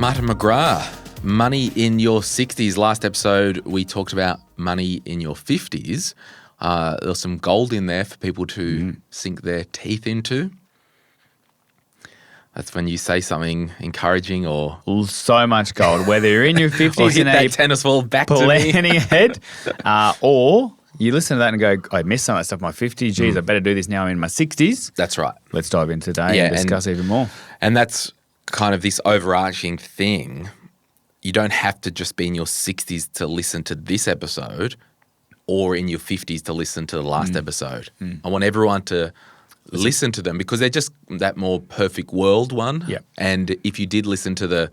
Martin McGrath, money in your 60s. Last episode, we talked about money in your 50s. There was some gold in there for people to sink their teeth into. That's when you say something encouraging or... So much gold, whether you're in your 50s or hit and that tennis ball back to me. planning ahead, or you listen to that and go, I missed some of that stuff in my 50s. Geez, I better do this now I'm in my 60s. That's right. Let's dive in today and discuss even more. And that's kind of this overarching thing. You don't have to just be in your 60s to listen to this episode or in your 50s to listen to the last episode. I want everyone to listen to them because they're just that more perfect world one. Yep. And if you did listen to the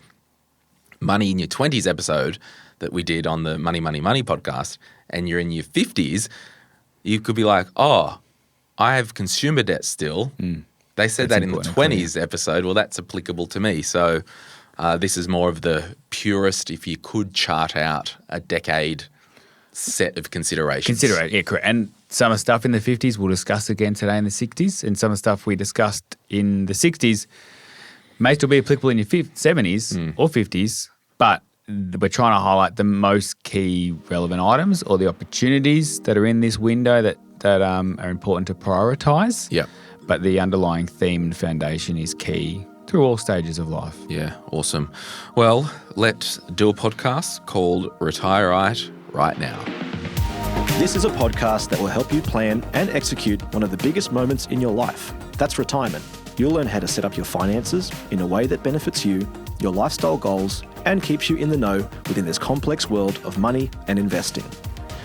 Money in Your 20s episode that we did on the Money, Money, Money podcast and you're in your 50s, you could be like, oh, I have consumer debt still. They said that in the 20s episode. Well, that's applicable to me. So this is more of the purest, if you could chart out a decade set of considerations. Yeah, correct. And some of the stuff in the 50s we'll discuss again today in the 60s, and some of the stuff we discussed in the 60s may still be applicable in your 70s or 50s, but we're trying to highlight the most key relevant items or the opportunities that are in this window that are important to prioritise. Yeah. But the underlying theme and foundation is key through all stages of life. Yeah, awesome. Well, let's do a podcast called Retire Right Now. This is a podcast that will help you plan and execute one of the biggest moments in your life. That's retirement. You'll learn how to set up your finances in a way that benefits you, your lifestyle goals, and keeps you in the know within this complex world of money and investing.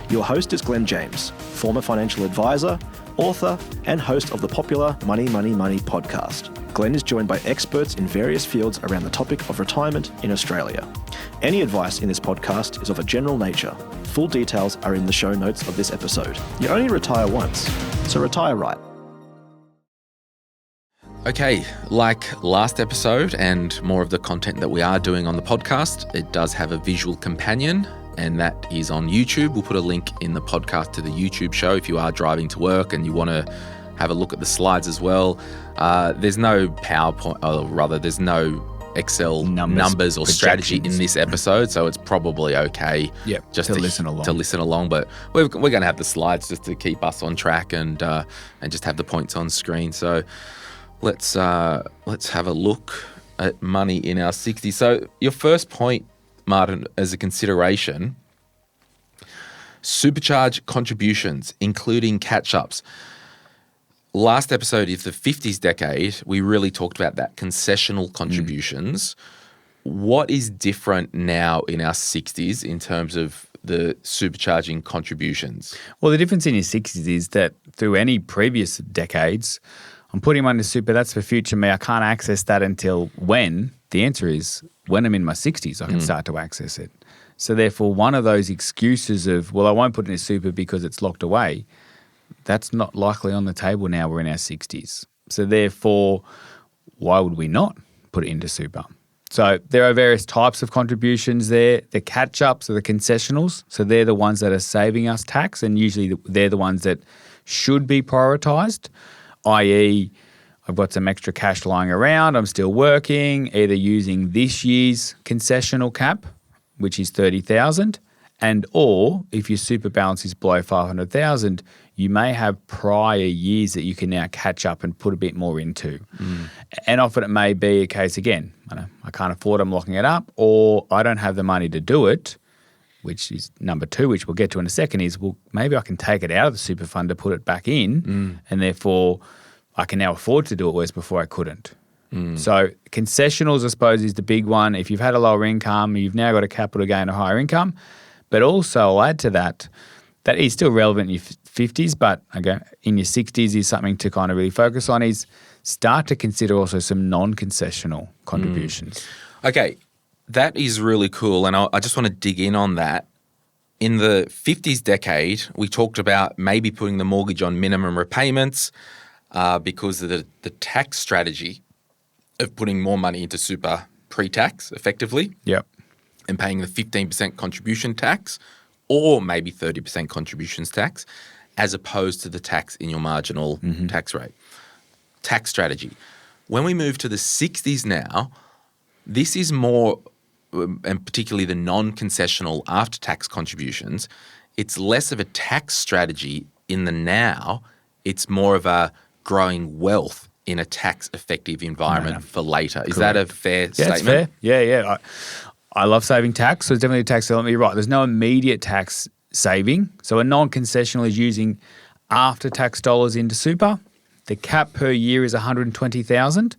Your host is Glen James, former financial advisor, author, and host of the popular Money, Money, Money podcast. Glen is joined by experts in various fields around the topic of retirement in Australia. Any advice in this podcast is of a general nature. Full details are in the show notes of this episode. You only retire once, so retire right. Okay, like last episode and more of the content that we are doing on the podcast, it does have a visual companion, and that is on YouTube. We'll put a link in the podcast to the YouTube show if you are driving to work and you want to have a look at the slides as well. There's no PowerPoint, or rather there's no Excel numbers or strategy in this episode, so it's probably okay just to listen along. But we're going to have the slides just to keep us on track and just have the points on screen. So let's have a look at money in our 60s. So your first point, Martin, as a consideration, supercharge contributions, including catch-ups. Last episode is the 50s decade. We really talked about that concessional contributions. What is different now in our 60s in terms of the supercharging contributions? Well, the difference in your 60s is that through any previous decades, I'm putting money into super, that's for future me. I can't access that until when? The answer is when I'm in my 60s, I can start to access it. So therefore, one of those excuses of, well, I won't put it into super because it's locked away, that's not likely on the table now we're in our 60s. So therefore, why would we not put it into super? So there are various types of contributions there. The catch-ups are the concessionals. So they're the ones that are saving us tax, and usually they're the ones that should be prioritised, i.e., I've got some extra cash lying around, I'm still working, either using this year's concessional cap, which is 30,000, and or if your super balance is below 500,000, you may have prior years that you can now catch up and put a bit more into. And often it may be a case, again, I can't afford, I'm locking it up, or I don't have the money to do it, which is number two, which we'll get to in a second, is, well, maybe I can take it out of the super fund to put it back in, and therefore I can now afford to do it, whereas before I couldn't. So concessionals, I suppose, is the big one. If you've had a lower income, you've now got a capital gain or higher income. But also, I'll add to that, that is still relevant in your 50s, but again, in your 60s is something to kind of really focus on, is start to consider also some non-concessional contributions. Okay, that is really cool, and I just want to dig in on that. In the 50s decade, we talked about maybe putting the mortgage on minimum repayments because of the tax strategy of putting more money into super pre-tax effectively. Yep. And paying the 15% contribution tax or maybe 30% contributions tax as opposed to the tax in your marginal tax rate. Tax strategy. When we move to the 60s now, this is more and particularly the non-concessional after-tax contributions, it's less of a tax strategy in the now. It's more of a growing wealth in a tax-effective environment for later. Is that a fair statement? It's fair. Yeah. I love saving tax, so it's definitely a tax element. You're right. There's no immediate tax saving. So a non-concessional is using after-tax dollars into super. The cap per year is $120,000.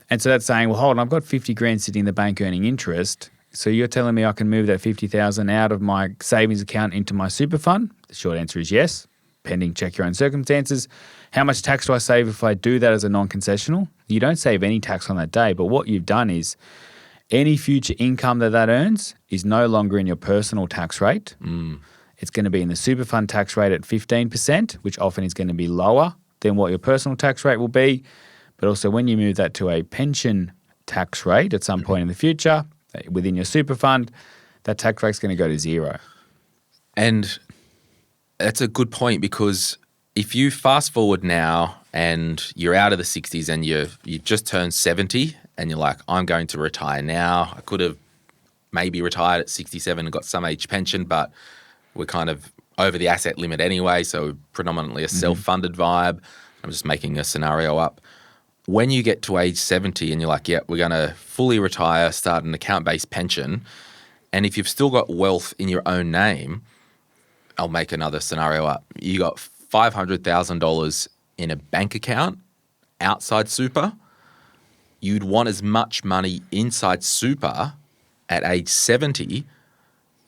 And so that's saying, well, hold on, I've got 50 grand sitting in the bank earning interest. So you're telling me I can move that 50,000 out of my savings account into my super fund? The short answer is yes, pending check your own circumstances. How much tax do I save if I do that as a non-concessional? You don't save any tax on that day, but what you've done is any future income that earns is no longer in your personal tax rate. It's going to be in the super fund tax rate at 15%, which often is going to be lower than what your personal tax rate will be. But also when you move that to a pension tax rate at some point in the future within your super fund, that tax rate's going to go to zero. And that's a good point, because if you fast forward now and you're out of the 60s and you've just turned 70 and you're like, I'm going to retire now. I could have maybe retired at 67 and got some age pension, but we're kind of over the asset limit anyway, so predominantly a self-funded vibe. I'm just making a scenario up. When you get to age 70 and you're like, yeah, we're going to fully retire, start an account-based pension, and if you've still got wealth in your own name, I'll make another scenario up. You got $500,000 in a bank account outside super. You'd want as much money inside super at age 70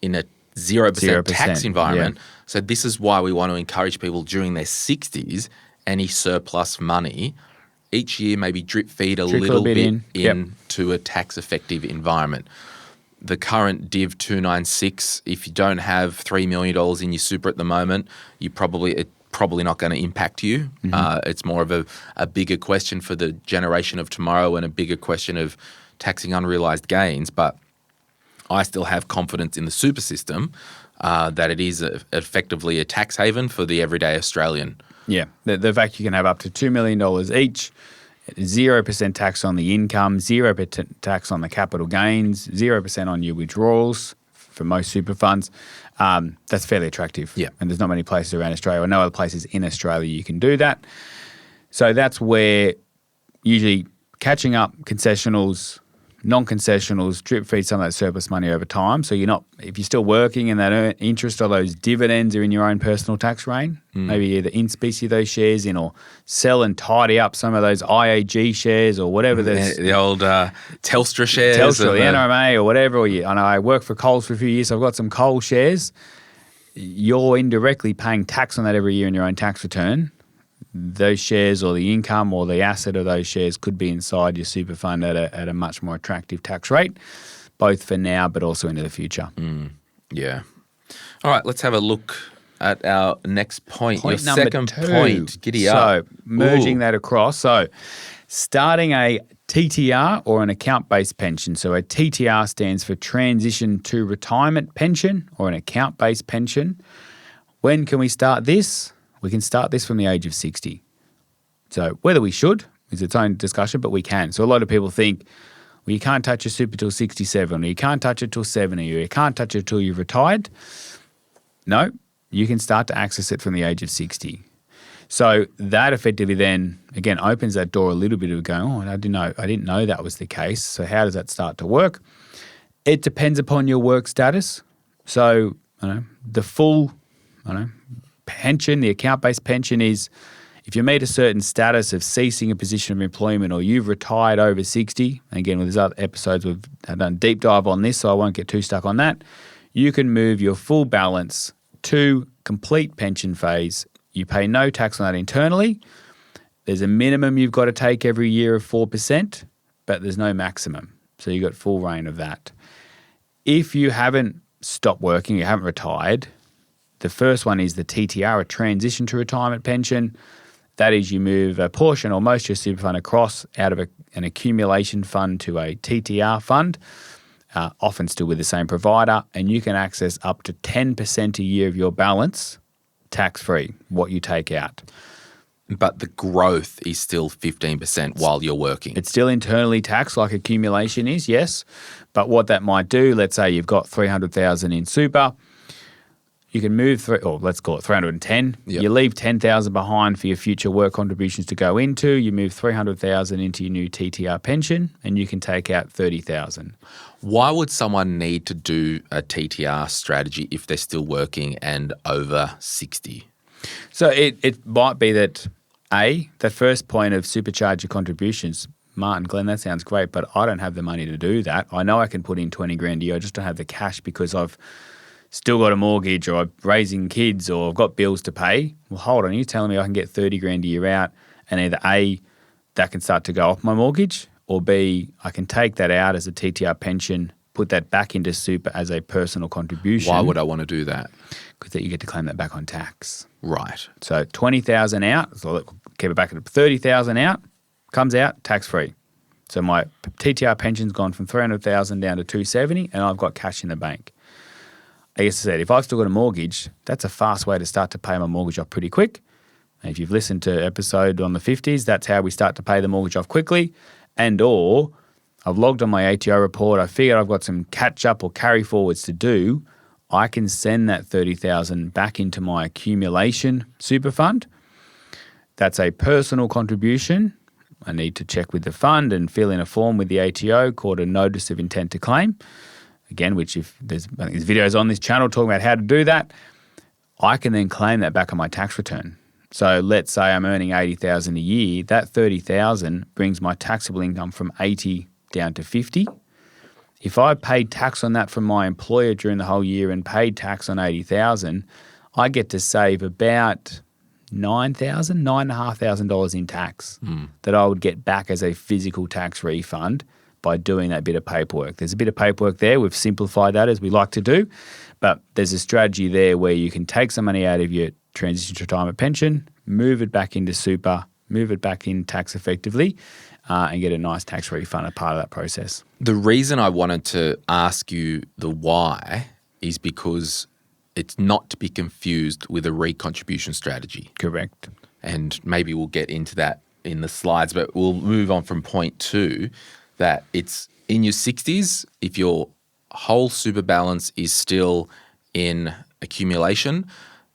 in a 0% tax environment. Yeah. So this is why we want to encourage people during their 60s, any surplus money, each year maybe drip feed a little bit into a tax-effective environment. The current Div 296, if you don't have $3 million in your super at the moment, it's probably not going to impact you. It's more of a bigger question for the generation of tomorrow and a bigger question of taxing unrealised gains. But I still have confidence in the super system that it is effectively a tax haven for the everyday Australian. Yeah, the fact you can have up to $2 million each, 0% tax on the income, 0% tax on the capital gains, 0% on your withdrawals for most super funds, that's fairly attractive. Yeah. And there's not many places around Australia, or no other places in Australia you can do that. So that's where usually catching up concessionals, non-concessionals, drip feed some of that surplus money over time. So you're not, if you're still working and that interest or those dividends are in your own personal tax reign, maybe either in specie those shares in, or sell and tidy up some of those IAG shares or whatever. The old Telstra shares. Telstra, the NRMA or whatever. I know I worked for Coles for a few years, so I've got some Coles shares. You're indirectly paying tax on that every year in your own tax return. Those shares or the income or the asset of those shares could be inside your super fund at a much more attractive tax rate, both for now but also into the future. Yeah. All right, let's have a look at our next point. Point your number second 2. point. Giddy up. So merging that across. So starting a TTR or an account-based pension. So a TTR stands for Transition to Retirement Pension or an account-based pension. When can we start this? We can start this from the age of 60. So whether we should is its own discussion, but we can. So a lot of people think, well, you can't touch your super till 67, or you can't touch it till 70, or you can't touch it till you've retired. No, you can start to access it from the age of 60. So that effectively then, again, opens that door a little bit of going, oh, I didn't know that was the case. So how does that start to work? It depends upon your work status. So the full, pension, the account-based pension is if you meet a certain status of ceasing a position of employment or you've retired over 60, and again, with these other episodes we've done a deep dive on this, so I won't get too stuck on that, you can move your full balance to complete pension phase. You pay no tax on that internally. There's a minimum you've got to take every year of 4%, but there's no maximum. So you've got full reign of that. If you haven't stopped working, you haven't retired, the first one is the TTR, a Transition to Retirement Pension. That is, you move a portion or most of your super fund across out of an accumulation fund to a TTR fund, often still with the same provider, and you can access up to 10% a year of your balance tax-free, what you take out. But the growth is still 15% while you're working. It's still internally taxed like accumulation is, yes. But what that might do, let's say you've got 300,000 in super, you can move or let's call it 310. Yep. You leave 10,000 behind for your future work contributions to go into. You move 300,000 into your new TTR pension, and you can take out 30,000. Why would someone need to do a TTR strategy if they're still working and over 60? So it might be that that first point of supercharge your contributions. Martin, Glen, that sounds great, but I don't have the money to do that. I know I can put in 20 grand a year. I just don't have the cash because I've still got a mortgage or I'm raising kids or I've got bills to pay. Well, hold on, you're telling me I can get 30 grand a year out and either A, that can start to go off my mortgage, or B, I can take that out as a TTR pension, put that back into super as a personal contribution. Why would I want to do that? Because you get to claim that back on tax. Right. So 20,000 out, so keep it back at 30,000 out, comes out tax-free. So my TTR pension's gone from 300,000 down to 270 and I've got cash in the bank. I guess I said, if I've still got a mortgage, that's a fast way to start to pay my mortgage off pretty quick. And if you've listened to episode on the 50s, that's how we start to pay the mortgage off quickly. And or I've logged on my ATO report, I figured I've got some catch up or carry forwards to do, I can send that 30,000 back into my accumulation super fund. That's a personal contribution. I need to check with the fund and fill in a form with the ATO called a notice of intent to claim. Again, which I think there's videos on this channel talking about how to do that. I can then claim that back on my tax return. So let's say I'm earning 80,000 a year. That 30,000 brings my taxable income from 80 down to 50. If I paid tax on that from my employer during the whole year and paid tax on 80,000, I get to save about $9,500 in tax that I would get back as a physical tax refund by doing that bit of paperwork. There's a bit of paperwork there. We've simplified that as we like to do, but there's a strategy there where you can take some money out of your transition to retirement pension, move it back into super, move it back in tax effectively, and get a nice tax refund as part of that process. The reason I wanted to ask you the why is because it's not to be confused with a recontribution strategy. Correct. And maybe we'll get into that in the slides, but we'll move on from point 2, that it's in your 60s, if your whole super balance is still in accumulation,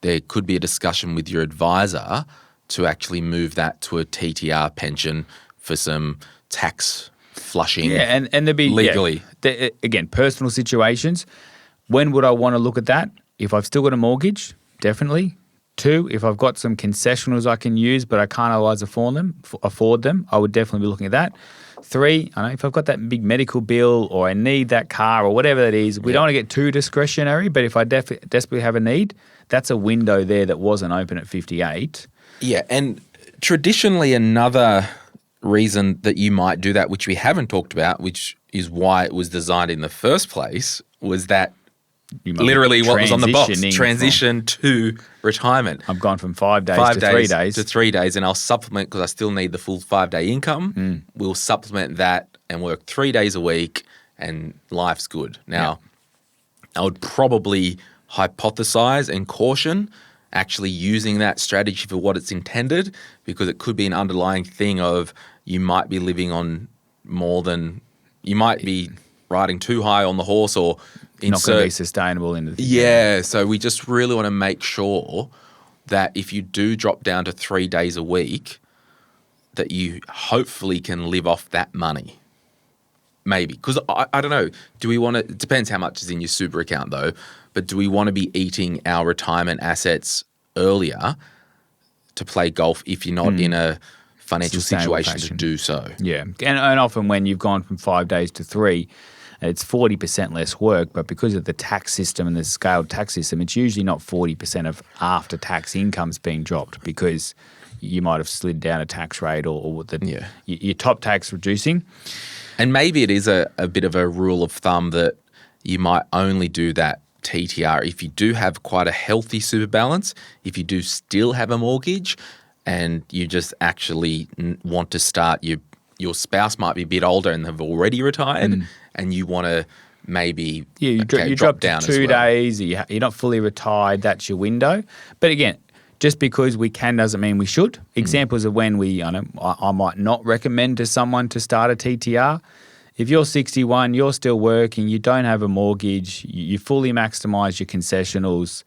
there could be a discussion with your advisor to actually move that to a TTR pension for some tax flushing and there'd be legally. Again, personal situations. When would I want to look at that? If I've still got a mortgage, definitely. 2, if I've got some concessionals I can use but I can't otherwise afford them, I would definitely be looking at that. 3, I know if I've got that big medical bill or I need that car or whatever that is, we don't want to get too discretionary, but if I desperately have a need, that's a window there that wasn't open at 58. Yeah, and traditionally another reason that you might do that, which we haven't talked about, which is why it was designed in the first place, was that literally what was on the box, transition to retirement. I've gone from 5 days to 3 days. To 3 days, and I'll supplement because I still need the full 5-day income. We'll supplement that and work 3 days a week and life's good. Now, I would probably hypothesize and caution actually using that strategy for what it's intended, because it could be an underlying thing of you might be living on more than, you might be riding too high on the horse or not going to be sustainable in the future. Yeah, so we just really want to make sure that if you do drop down to 3 days a week, that you hopefully can live off that money. Maybe. Because I don't know, do we want to, it depends how much is in your super account though, but do we want to be eating our retirement assets earlier to play golf if you're not in a financial situation to do so? Yeah, and often when you've gone from 5 days to 3, it's 40% less work, but because of the tax system and the scaled tax system, it's usually not 40% of after-tax incomes being dropped because you might have slid down a tax rate or your top tax reducing. And maybe it is a bit of a rule of thumb that you might only do that TTR if you do have quite a healthy super balance, if you do still have a mortgage and you just actually want to start, your spouse might be a bit older and have already retired and you want to maybe you drop down to 2 days, you're not fully retired, that's your window. But again, just because we can doesn't mean we should. Examples of when I might not recommend to someone to start a TTR. If you're 61, you're still working, you don't have a mortgage, you fully maximise your concessionals,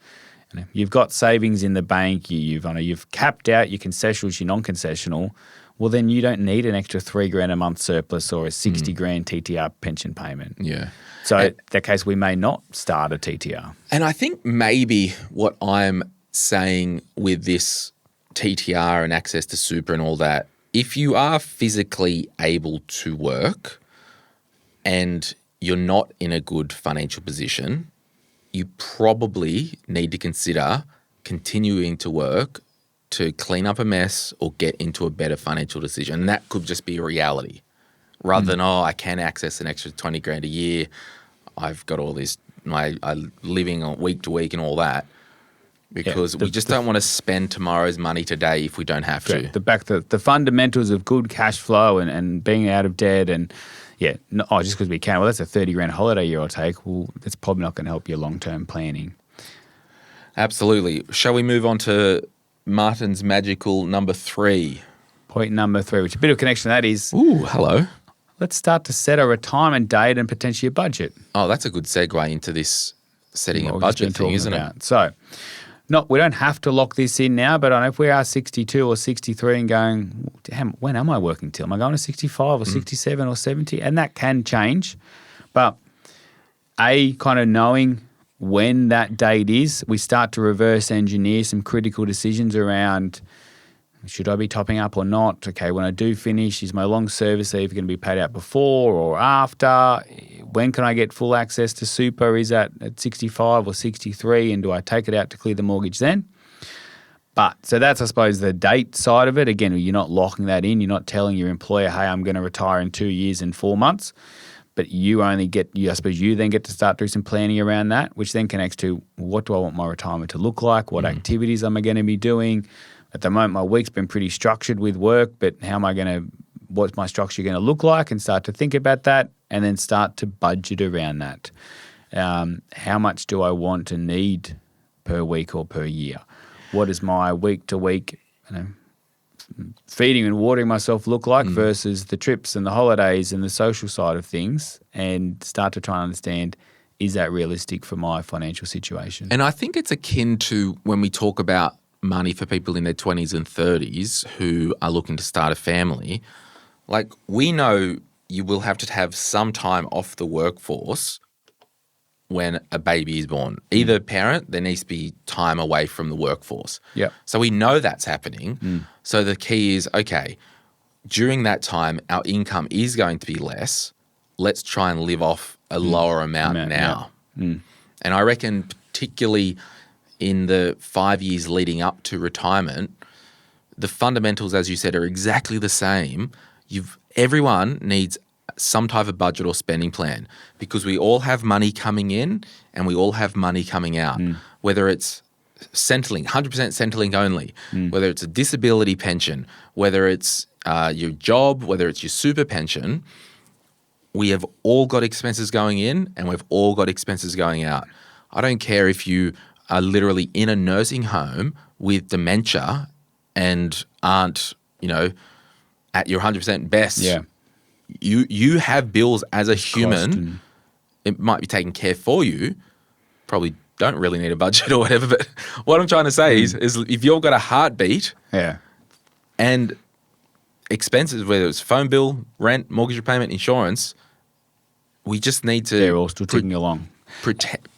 you've got savings in the bank, you've capped out your concessionals, your non-concessional, well then you don't need an extra $3,000 a month surplus or a $60,000 TTR pension payment. Yeah. So in that case, we may not start a TTR. And I think maybe what I'm saying with this TTR and access to super and all that, if you are physically able to work and you're not in a good financial position, you probably need to consider continuing to work to clean up a mess or get into a better financial decision. And that could just be a reality rather than, I can access an extra $20,000 a year. I've got all this, I'm living on week to week and all that, because we just don't want to spend tomorrow's money today if we don't have to. The fundamentals of good cash flow and being out of debt and, just because we can. Well, that's a $30,000 holiday year I'll take. Well, that's probably not going to help your long-term planning. Absolutely. Shall we move on to Martin's magical number 3? Point number 3, which a bit of connection to that is... Ooh, hello. Let's start to set a retirement date and potentially a budget. Oh, that's a good segue into this setting a budget thing, isn't it? So, we don't have to lock this in now, but I know if we are 62 or 63 and going, damn, when am I working till? Am I going to 65 or 67 or 70? And that can change. But kind of knowing when that date is, we start to reverse engineer some critical decisions around, should I be topping up or not? Okay, when I do finish, is my long service leave going to be paid out before or after? When can I get full access to super? Is that at 65 or 63? And do I take it out to clear the mortgage then? So that's, I suppose, the date side of it. Again, you're not locking that in. You're not telling your employer, hey, I'm going to retire in 2 years and 4 months. But you then get to start doing some planning around that, which then connects to what do I want my retirement to look like? What activities am I going to be doing? At the moment, my week's been pretty structured with work, but what's my structure going to look like? And start to think about that and then start to budget around that. How much do I want to need per week or per year? What does my week-to-week feeding and watering myself look like versus the trips and the holidays and the social side of things, and start to try and understand, is that realistic for my financial situation? And I think it's akin to when we talk about money for people in their 20s and 30s who are looking to start a family. Like, we know you will have to have some time off the workforce when a baby is born. Either parent, there needs to be time away from the workforce. Yeah. So we know that's happening. So the key is, okay, during that time, our income is going to be less. Let's try and live off a lower amount now. And I reckon particularly in the 5 years leading up to retirement, the fundamentals, as you said, are exactly the same. Everyone needs some type of budget or spending plan, because we all have money coming in and we all have money coming out, whether it's Centrelink, 100% Centrelink only, whether it's a disability pension, whether it's your job, whether it's your super pension. We have all got expenses going in and we've all got expenses going out. I don't care if you are literally in a nursing home with dementia and aren't, at your 100% best. Yeah. You have bills as a human. It might be taken care for you. Probably don't really need a budget or whatever. But what I'm trying to say is if you've got a heartbeat and expenses, whether it's phone bill, rent, mortgage repayment, insurance, we just need to... They're all still ticking along. Project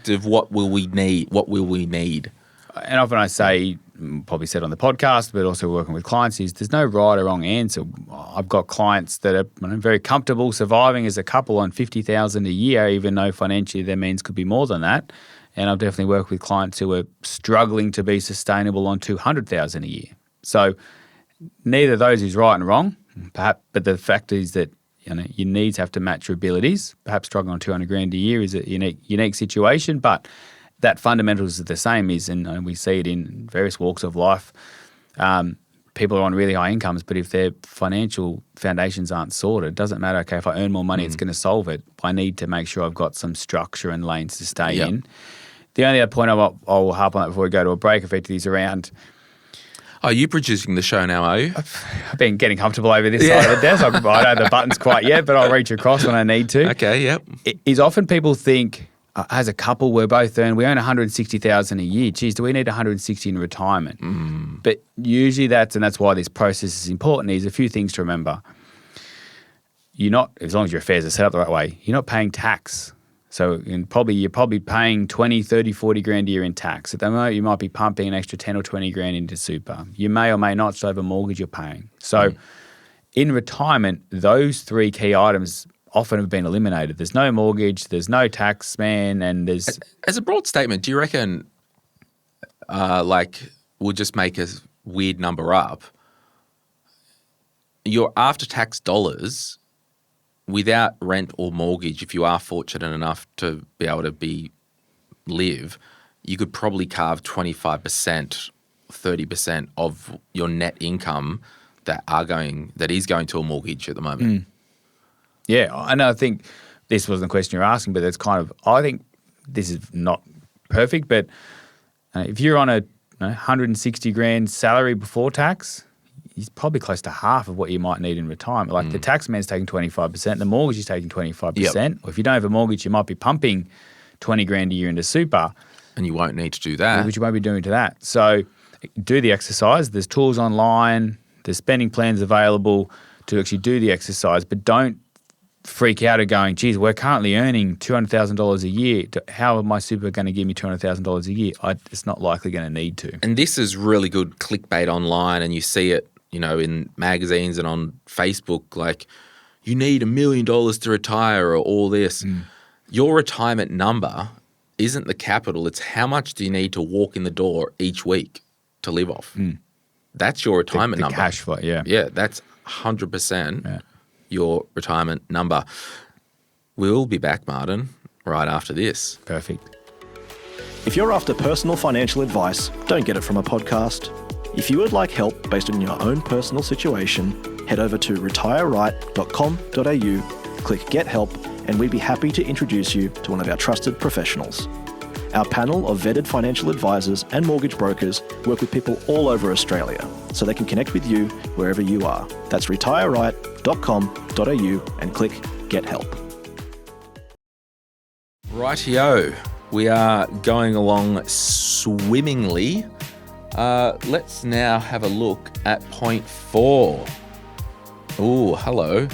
of what will we need. And often I say, probably said on the podcast, but also working with clients, is there's no right or wrong answer. I've got clients that are very comfortable surviving as a couple on $50,000 a year, even though financially their means could be more than that. And I've definitely worked with clients who are struggling to be sustainable on $200,000 a year. So neither of those is right and wrong, perhaps, but the fact is that your needs have to match your abilities. Perhaps struggling on $200,000 a year is a unique situation, but that fundamentals are the same, and we see it in various walks of life. People are on really high incomes, but if their financial foundations aren't sorted, it doesn't matter, okay, if I earn more money, it's going to solve it. I need to make sure I've got some structure and lanes to stay in. The only other point I'll harp on that before we go to a break effectively is around. Are you producing the show now, are you? I've been getting comfortable over this side of the desk. I don't have the buttons quite yet, but I'll reach across when I need to. Okay, yep. Is often people think, as a couple, we earn $160,000 a year. Geez, do we need 160 in retirement? But usually that's why this process is important. There's a few things to remember. You're not, as long as your affairs are set up the right way, you're not paying tax. So you're probably paying 20, 30, 40 grand a year in tax. At the moment, you might be pumping an extra 10 or 20 grand into super. You may or may not still have a mortgage you're paying. So in retirement, those three key items often have been eliminated. There's no mortgage, there's no tax, man, and there's... As a broad statement, do you reckon, we'll just make a weird number up, your after-tax dollars... without rent or mortgage, if you are fortunate enough to be able to live, you could probably carve 25%, 30% of your net income that is going to a mortgage at the moment. Yeah, and I think this wasn't the question you're asking, but I think this is not perfect, but if you're on a 160 grand salary before tax, he's probably close to half of what you might need in retirement. Like the tax man's taking 25%, the mortgage is taking 25%. Yep. Or if you don't have a mortgage, you might be pumping 20 grand a year into super. And you won't need to do that. Which you won't be doing to that. So do the exercise. There's tools online. There's spending plans available to actually do the exercise, but don't freak out at going, geez, we're currently earning $200,000 a year. How am my super going to give me $200,000 a year? It's not likely going to need to. And this is really good clickbait online, and you see it, in magazines and on Facebook, like, you need $1 million to retire or all this. Your retirement number isn't the capital. It's how much do you need to walk in the door each week to live off. That's your retirement number. The cash flow, yeah. Yeah, that's 100% your retirement number. We'll be back, Martin, right after this. Perfect. If you're after personal financial advice, don't get it from a podcast. If you would like help based on your own personal situation, head over to retireright.com.au, click Get Help, and we'd be happy to introduce you to one of our trusted professionals. Our panel of vetted financial advisors and mortgage brokers work with people all over Australia, so they can connect with you wherever you are. That's retireright.com.au and click Get Help. Rightio, we are going along swimmingly. Let's now have a look at point 4. Oh, hello.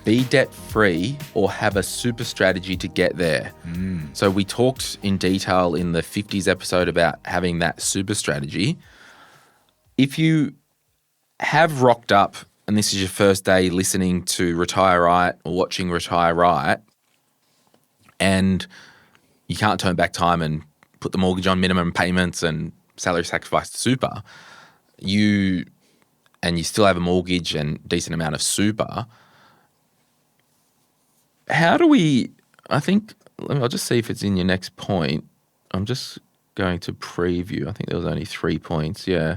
Be debt-free or have a super strategy to get there. So we talked in detail in the 50's episode about having that super strategy. If you have rocked up and this is your first day listening to Retire Right or watching Retire Right, and you can't turn back time and put the mortgage on minimum payments and salary sacrifice to super, you still have a mortgage and decent amount of super, how do we, I'll just see if it's in your next point. I'm just going to preview. I think there was only 3 points. Yeah.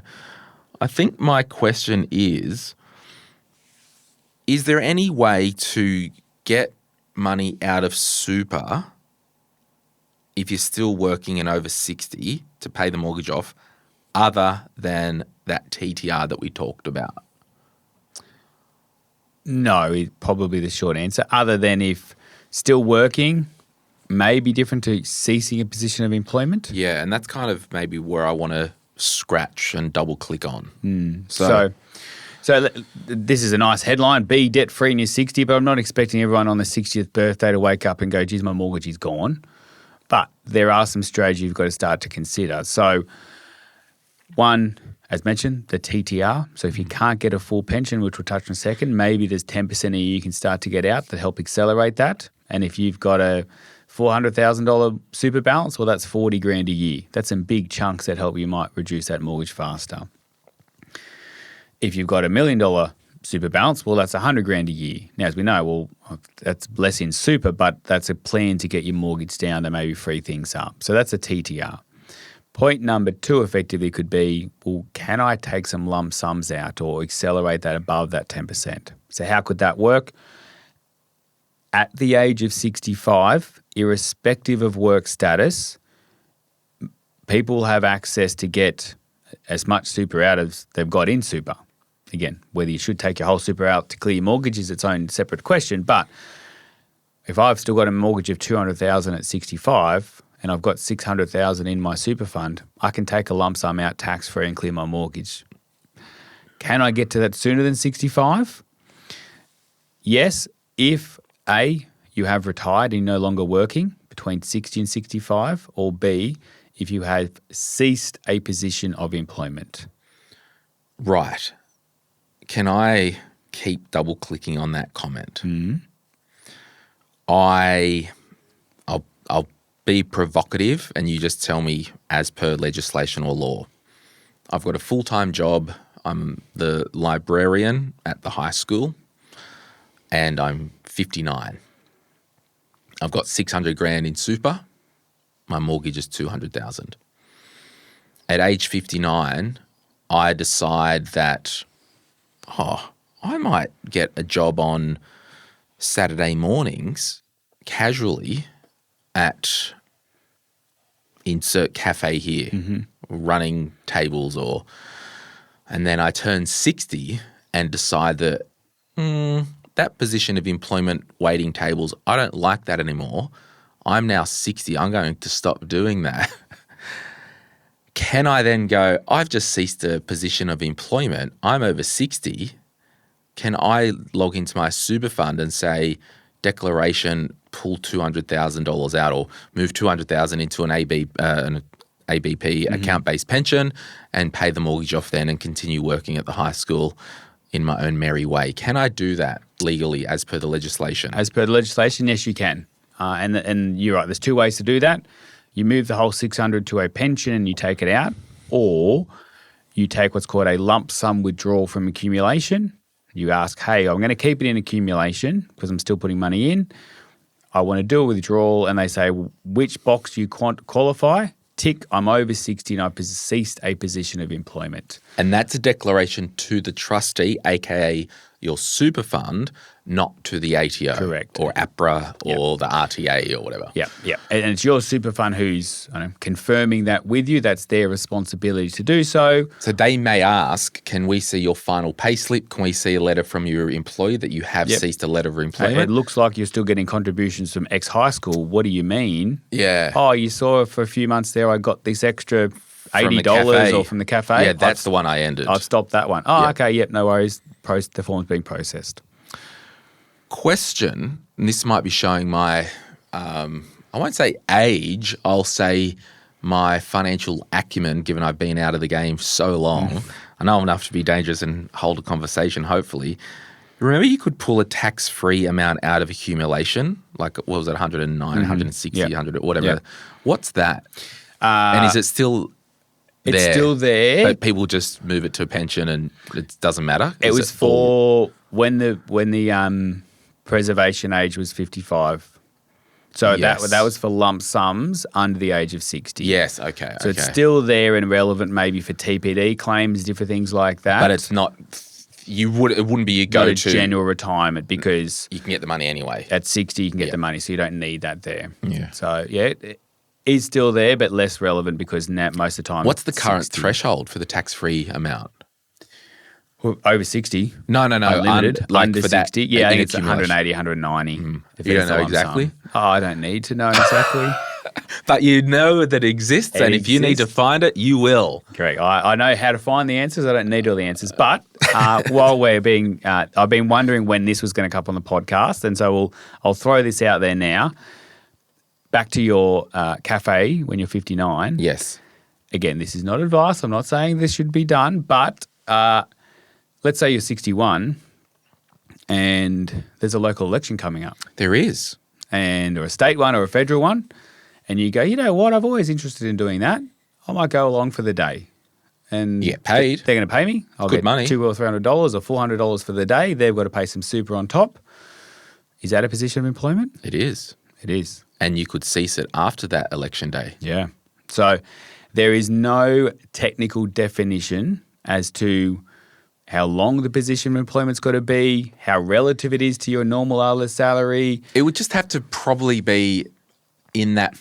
I think my question is there any way to get money out of super if you're still working and over 60 to pay the mortgage off other than that TTR that we talked about? No, probably the short answer. Other than if still working may be different to ceasing a position of employment. Yeah, and that's kind of maybe where I want to scratch and double click on. So this is a nice headline, be debt-free in your 60, but I'm not expecting everyone on the 60th birthday to wake up and go, geez, my mortgage is gone. But there are some strategies you've got to start to consider. So one, as mentioned, the TTR. So if you can't get a full pension, which we'll touch on in a second, maybe there's 10% a year you can start to get out that help accelerate that. And if you've got a $400,000 super balance, well, that's 40 grand a year. That's some big chunks that help you might reduce that mortgage faster. If you've got $1 million super balance, well, that's 100 grand a year. Now, as we know, well, that's less in super, but that's a plan to get your mortgage down to maybe free things up. So that's a TTR. Point number 2 effectively could be, well, can I take some lump sums out or accelerate that above that 10%? So how could that work? At the age of 65, irrespective of work status, people have access to get as much super out as they've got in super. Again, whether you should take your whole super out to clear your mortgage is its own separate question. But if I've still got a mortgage of $200,000 at 65 and I've got $600,000 in my super fund, I can take a lump sum out tax-free and clear my mortgage. Can I get to that sooner than 65? Yes, if A, you have retired and you're no longer working between 60 and 65, or B, if you have ceased a position of employment. Right. Can I keep double clicking on that comment? Mm-hmm. I'll be provocative and you just tell me as per legislation or law. I've got a full-time job. I'm the librarian at the high school and I'm 59. I've got $600,000 in super. My mortgage is $200,000. At age 59, I decide that, I might get a job on Saturday mornings casually at insert cafe here, running tables and then I turn 60 and decide that that position of employment waiting tables, I don't like that anymore. I'm now 60. I'm going to stop doing that. Can I then go, I've just ceased a position of employment. I'm over 60. Can I log into my super fund and say, declaration, pull $200,000 out or move $200,000 into an ABP account-based pension and pay the mortgage off then and continue working at the high school in my own merry way? Can I do that legally as per the legislation? As per the legislation, yes, you can. And you're right, there's two ways to do that. You move the whole 600 to a pension and you take it out, or you take what's called a lump sum withdrawal from accumulation. You ask, hey, I'm going to keep it in accumulation because I'm still putting money in. I want to do a withdrawal, and they say, which box do you qualify? Tick, I'm over 60 and I've ceased a position of employment. And that's a declaration to the trustee, aka your super fund, not to the ATO. Correct. Or APRA or the RTA or whatever. Yeah. And it's your super fund who's confirming that with you. That's their responsibility to do so. So they may ask, can we see your final pay slip? Can we see a letter from your employer that you have ceased a letter of employment? It looks like you're still getting contributions from ex-high school. What do you mean? Yeah. Oh, you saw for a few months there I got this extra $80 or from the cafe. Yeah, that's the one I ended. I've stopped that one. Oh, okay, yep, no worries. The form's being processed. Question, and this might be showing my, I won't say age, I'll say my financial acumen, given I've been out of the game so long. I know enough to be dangerous and hold a conversation, hopefully. Remember you could pull a tax-free amount out of accumulation, like what was it, 109, 160, 100, whatever. Yep. What's that? And is it still there? It's still there. But people just move it to a pension and it doesn't matter? It was for when the preservation age was 55. So that was for lump sums under the age of 60. Yes, okay. So it's still there and relevant maybe for TPD claims, different things like that. But it's not, it wouldn't be your go-to. General retirement because you can get the money anyway. At 60 you can get the money, so you don't need that there. Yeah. So it is still there but less relevant because now most of the time What's the current threshold for the tax-free amount? Well, over 60. No. Unlimited. Under for 60. That, Yeah, I think it's 180, 190. You don't know exactly? Oh, I don't need to know exactly. But you know that it exists, and if you need to find it, you will. Correct. I know how to find the answers. I don't need all the answers. But while we're being, I've been wondering when this was going to come up on the podcast, and so I'll throw this out there now. Back to your cafe when you're 59. Yes. Again, this is not advice. I'm not saying this should be done, but let's say you're 61 and there's a local election coming up. There is. Or a state one or a federal one. And you go, you know what, I'm always interested in doing that. I might go along for the day. And you get paid. They're going to pay me. I'll Good get money. $200 or $300 or $400 for the day. They've got to pay some super on top. Is that a position of employment? It is. It is. And you could cease it after that election day. Yeah. So there is no technical definition as to how long the position of employment's got to be, how relative it is to your normal hourly salary. It would just have to probably be in that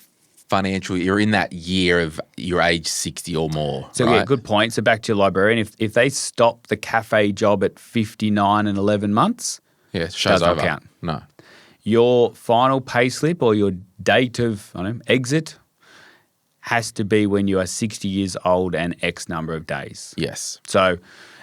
you're in that year of your age 60 or more. So, right? yeah, good point. So back to your librarian. If they stop the cafe job at 59 and 11 months, Yeah, show's does not over. count. No. Your final pay slip or your date of exit has to be when you are 60 years old and X number of days. Yes. So,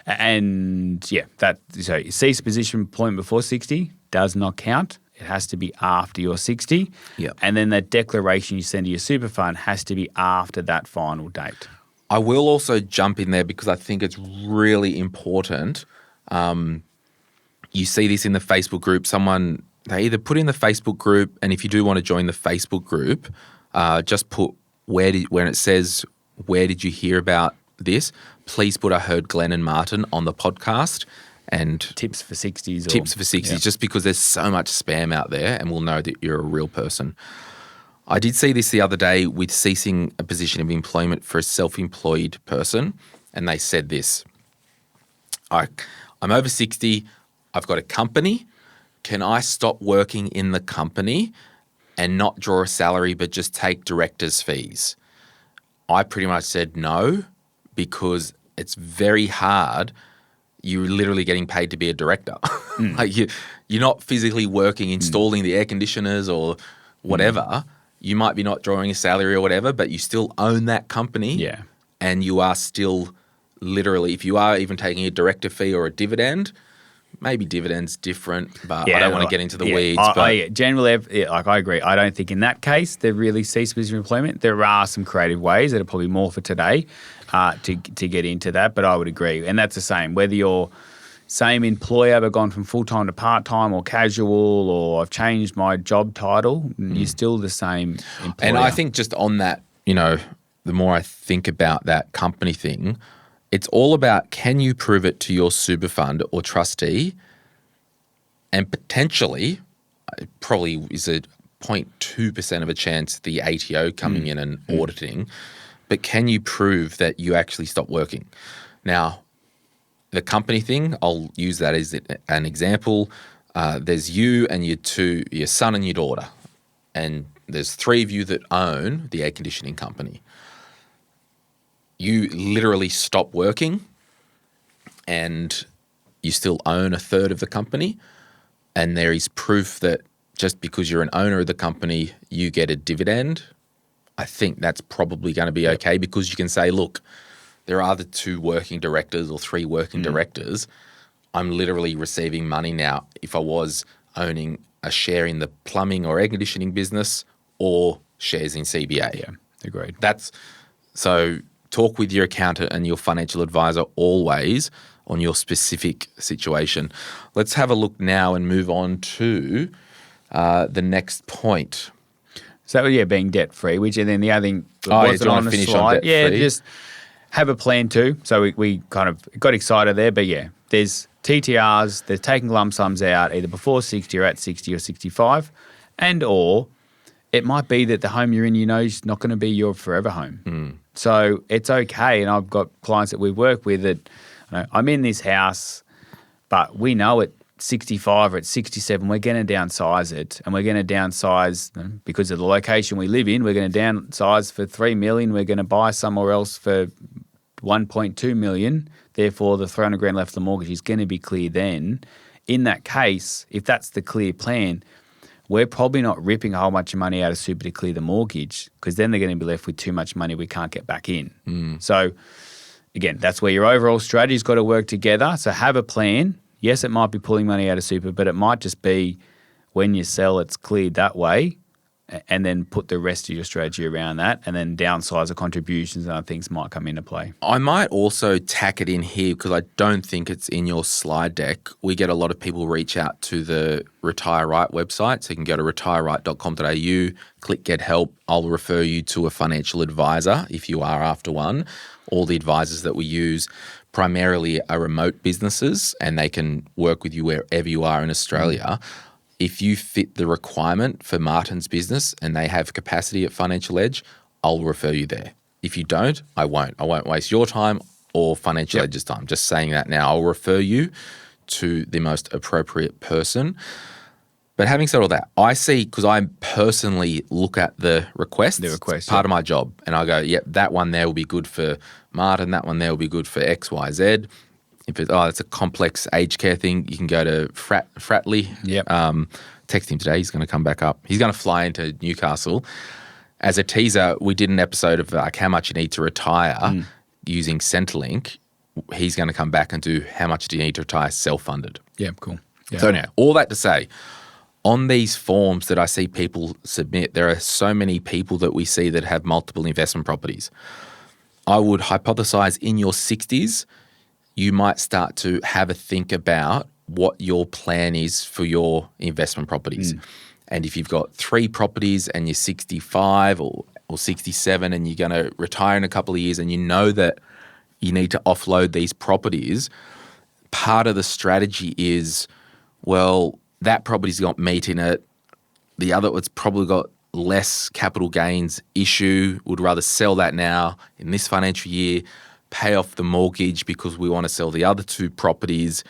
so cease position employment before 60 does not count. It has to be after you're 60. Yep. And then that declaration you send to your super fund has to be after that final date. I will also jump in there because I think it's really important. You see this in the Facebook group. They either put in the Facebook group, and if you do want to join the Facebook group, just put when it says, where did you hear about this? Please put I heard Glen and Martin on the podcast. And tips for 60s. Just because there's so much spam out there, and we'll know that you're a real person. I did see this the other day with ceasing a position of employment for a self-employed person, and they said this. I'm over 60, I've got a company. Can I stop working in the company and not draw a salary but just take director's fees? I pretty much said no, because it's very hard. You're literally getting paid to be a director. Like you're not physically working, installing the air conditioners or whatever. You might be not drawing a salary or whatever, but you still own that company. Yeah. And you are still literally, if you are even taking a director fee or a dividend, maybe dividend's different, but I don't want to get into the weeds. Generally, I agree. I don't think in that case they've really ceased position of employment. There are some creative ways that are probably more for today to get into that, but I would agree. And that's the same, whether you're same employer but gone from full-time to part-time or casual, or I've changed my job title, you're still the same employer. And I think just on that, the more I think about that company thing, it's all about, can you prove it to your super fund or trustee, and potentially, it probably is a 0.2% of a chance the ATO coming in and auditing, but can you prove that you actually stopped working? Now, the company thing, I'll use that as an example. There's you and your son and your daughter, and there's 3 of you that own the air conditioning company. You literally stop working and you still own a third of the company, and there is proof that just because you're an owner of the company, you get a dividend. I think that's probably going to be okay, because you can say, look, there are the 2 working directors or 3 working directors. I'm literally receiving money now if I was owning a share in the plumbing or air conditioning business or shares in CBA. Yeah, agreed. So talk with your accountant and your financial advisor always on your specific situation. Let's have a look now and move on to the next point. So, being debt-free, and then the other thing wasn't on the slide. Just have a plan too. So we kind of got excited there, but there's TTRs, they're taking lump sums out either before 60 or at 60 or 65, or it might be that the home you're in, is not going to be your forever home. So it's okay. And I've got clients that we work with that, I'm in this house, but we know at 65 or at 67, we're going to downsize it, and we're going to downsize because of the location we live in. We're going to downsize for $3 million. We're going to buy somewhere else for $1.2 million. Therefore, the $300,000 left of the mortgage is going to be clear then. In that case, if that's the clear plan, we're probably not ripping a whole bunch of money out of super to clear the mortgage, because then they're going to be left with too much money we can't get back in. So, again, that's where your overall strategy's got to work together. So have a plan. Yes, it might be pulling money out of super, but it might just be when you sell, it's cleared that way, and then put the rest of your strategy around that, and then downsize the contributions and other things might come into play. I might also tack it in here because I don't think it's in your slide deck. We get a lot of people reach out to the Retire Right website. So you can go to retireright.com.au, click Get Help. I'll refer you to a financial advisor if you are after one. All the advisors that we use primarily are remote businesses, and they can work with you wherever you are in Australia. If you fit the requirement for Martin's business and they have capacity at Financial Edge, I'll refer you there. If you don't, I won't. I won't waste your time or Financial Edge's time. Just saying that now. I'll refer you to the most appropriate person. But having said all that, I see, because I personally look at the requests. request, part of my job. And I go, yep, that one there will be good for Martin. That one there will be good for X, Y, Z. If it's a complex aged care thing, you can go to Fratley. Yep. Text him today. He's going to come back up. He's going to fly into Newcastle. As a teaser, we did an episode of like how much you need to retire using Centrelink. He's going to come back and do how much do you need to retire self-funded. Yeah, cool. Yeah. So now, all that to say, on these forms that I see people submit, there are so many people that we see that have multiple investment properties. I would hypothesize in your 60s, you might start to have a think about what your plan is for your investment properties. And if you've got 3 properties and you're 65 or 67 and you're going to retire in a couple of years and you know that you need to offload these properties, part of the strategy is, well, that property's got meat in it. The other, it's probably got less capital gains issue. Would rather sell that now in this financial year, pay off the mortgage because we want to sell the other 2 properties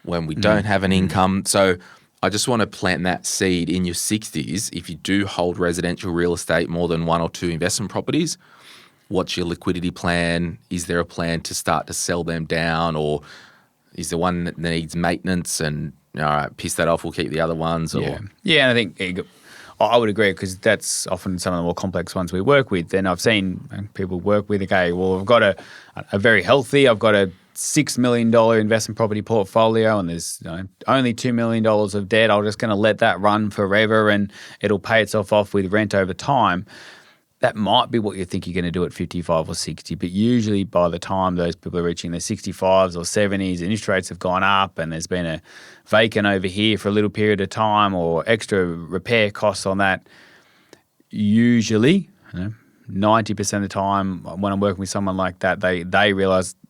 when we don't have an income. So I just want to plant that seed in your 60s. If you do hold residential real estate, more than 1 or 2 investment properties, what's your liquidity plan? Is there a plan to start to sell them down, or is there one that needs maintenance and all right, piss that off, we'll keep the other ones? Or Yeah, and I think I would agree, because that's often some of the more complex ones we work with. And I've seen people work with, okay, well, I've got a very healthy, I've got a $6 million investment property portfolio and there's only $2 million of debt. I'm just going to let that run forever and it'll pay itself off with rent over time. That might be what you think you're going to do at 55 or 60, but usually by the time those people are reaching their 65s or 70s, interest rates have gone up and there's been a vacant over here for a little period of time or extra repair costs on that. Usually, 90% of the time when I'm working with someone like that, they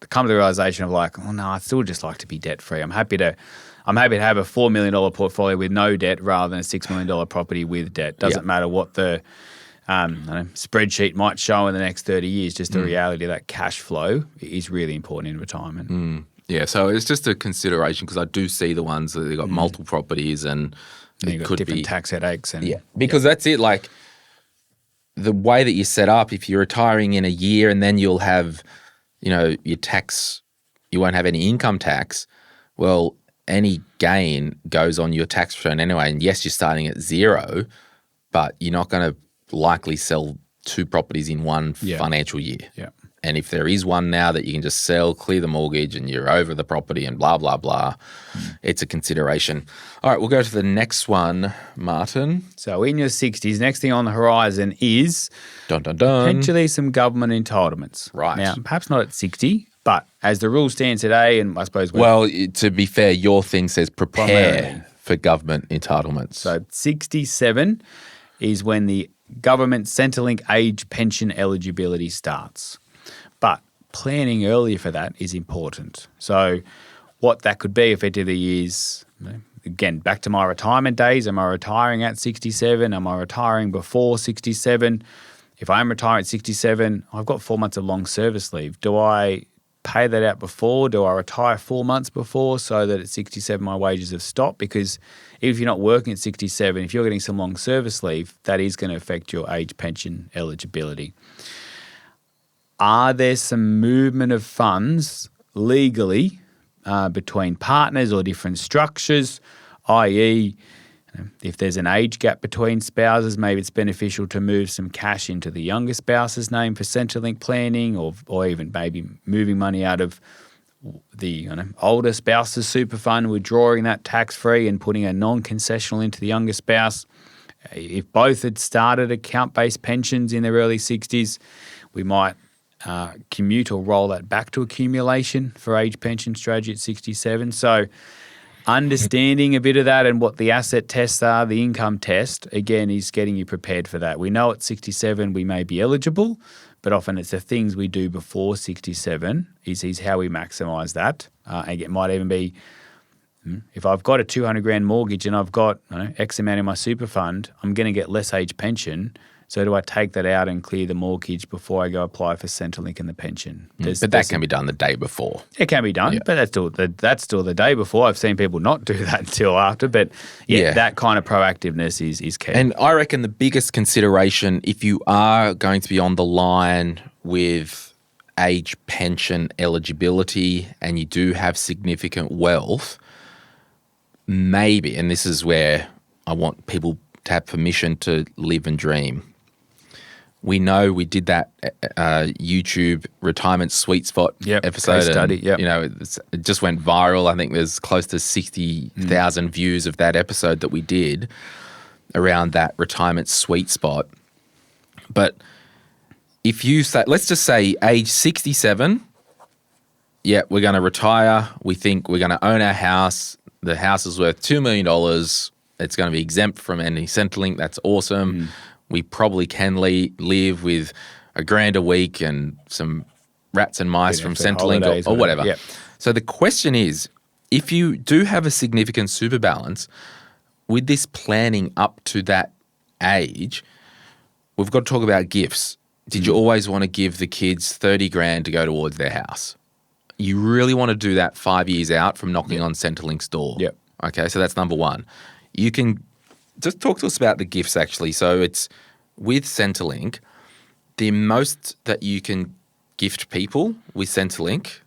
come to the realization of like, oh no, I'd still just like to be debt free. I'm happy to have a $4 million portfolio with no debt rather than a $6 million property with debt. Doesn't matter what the spreadsheet might show in the next 30 years. Just the reality of that cash flow is really important in retirement. Yeah, so it's just a consideration, because I do see the ones that they've got multiple properties and You've got different tax headaches. And because that's it. Like the way that you set up, if you're retiring in a year and then you'll have, your tax, you won't have any income tax. Well, any gain goes on your tax return anyway. And yes, you're starting at 0, but you're not going to likely sell 2 properties in one financial year. Yeah. And if there is one now that you can just sell, clear the mortgage and you're over the property and blah, blah, blah, it's a consideration. All right, we'll go to the next one, Martin. So in your 60s, next thing on the horizon is potentially some government entitlements. Right. Now, perhaps not at 60, but as the rules stand today, and I suppose to be fair, your thing says prepare for government entitlements. So 67 is when the government Centrelink age pension eligibility starts. But planning earlier for that is important. So what that could be effectively is, again, back to my retirement days. Am I retiring at 67? Am I retiring before 67? If I'm retiring at 67, I've got 4 months of long service leave. Do I pay that out before? Do I retire 4 months before so that at 67 my wages have stopped? Because if you're not working at 67, if you're getting some long service leave, that is going to affect your age pension eligibility. Are there some movement of funds legally between partners or different structures, i.e., if there's an age gap between spouses, maybe it's beneficial to move some cash into the younger spouse's name for Centrelink planning, or even maybe moving money out of the older spouse's super fund, withdrawing that tax-free and putting a non-concessional into the younger spouse. If both had started account-based pensions in their early 60s, we might commute or roll that back to accumulation for age pension strategy at 67. So understanding a bit of that and what the asset tests are, the income test, again, is getting you prepared for that. We know at 67 we may be eligible, but often it's the things we do before 67 is how we maximise that. And it might even be, if I've got a $200,000 mortgage and I've got X amount in my super fund, I'm going to get less age pension So do I take that out and clear the mortgage before I go apply for Centrelink and the pension? But that can be done the day before. It can be done, but that's still the day before. I've seen people not do that until after. But that kind of proactiveness is key. And I reckon the biggest consideration, if you are going to be on the line with age pension eligibility and you do have significant wealth, maybe, and this is where I want people to have permission to live and dream. We know we did that YouTube retirement sweet spot episode. Case study, and, it just went viral. I think there's close to 60,000 views of that episode that we did around that retirement sweet spot. But if you say, let's just say age 67, we're going to retire. We think we're going to own our house. The house is worth $2 million. It's going to be exempt from any Centrelink. That's awesome. We probably can live with $1,000 a week and some rats and mice from Centrelink or whatever. Yep. So the question is, if you do have a significant super balance, with this planning up to that age, we've got to talk about gifts. Did you always want to give the kids $30,000 to go towards their house? You really want to do that 5 years out from knocking on Centrelink's door. Yep. Okay, so that's number one. You can just talk to us about the gifts, actually. So it's with Centrelink, the most that you can gift people with Centrelink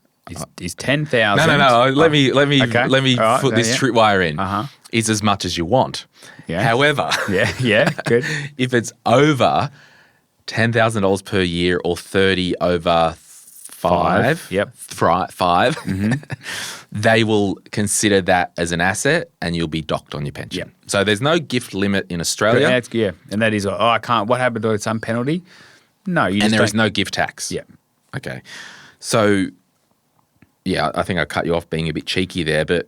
is 10,000. No. Let me put this tripwire in. Is as much as you want. Yeah. However, good. If it's over $10,000 per year or 30 over five, they will consider that as an asset and you'll be docked on your pension. Yep. So there's no gift limit in Australia. And that is, I can't, what happened to some penalty? No, and there is no gift tax. Yeah. Okay. So, I think I cut you off being a bit cheeky there, but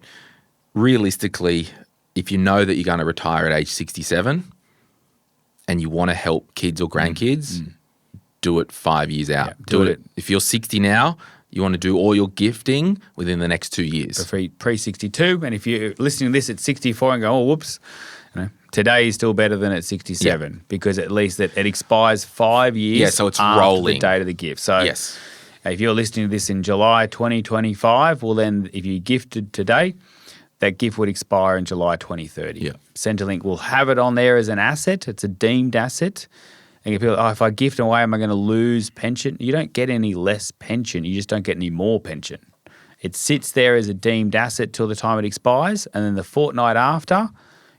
realistically, if you know that you're going to retire at age 67 and you want to help kids or grandkids, do it 5 years out. Do it. If you're 60 now, you want to do all your gifting within the next 2 years. Pre-62, and if you're listening to this at 64 and go, oh, whoops, today is still better than at 67 because at least it expires 5 years so it's after rolling. the date of the gift. So if you're listening to this in July 2025, well then if you gifted today, that gift would expire in July 2030. Yeah. Centrelink will have it on there as an asset. It's a deemed asset. And people, if I gift away, am I going to lose pension? You don't get any less pension. You just don't get any more pension. It sits there as a deemed asset till the time it expires, and then the fortnight after,